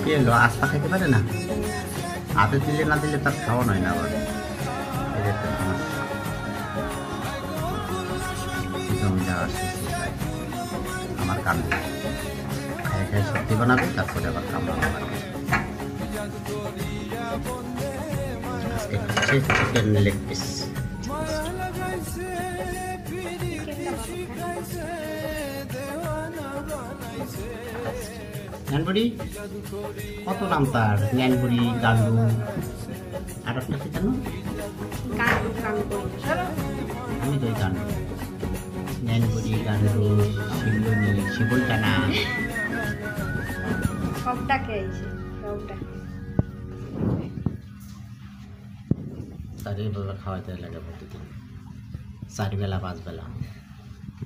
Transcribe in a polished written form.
কি হলো আস্তা খেতে পারে না, হাতে দিলে না দিলে তার খাওয়া নয় না আবার, এটা একটা সমস্যা। জমি যাওয়া শেষে যায় আমার কান্দে, খাই খাই সত্যি বানাবে তারপরে আবার কামড়ানো বানাবে। আজকে খাচ্ছে চিকেন লেগ পিস। জ্ঞানবুড়ি কত নাম তার, জ্ঞানবুড়ি, গান্ডু, আর একটা কি জানো, আমি তো গান্ডু, জ্ঞানবুড়ি, গান্ডু, শিবলুনি, শিবলটানা, তার এইভাবে খাওয়াতে লাগে প্রতিদিন, 4 বেলা 5 বেলা।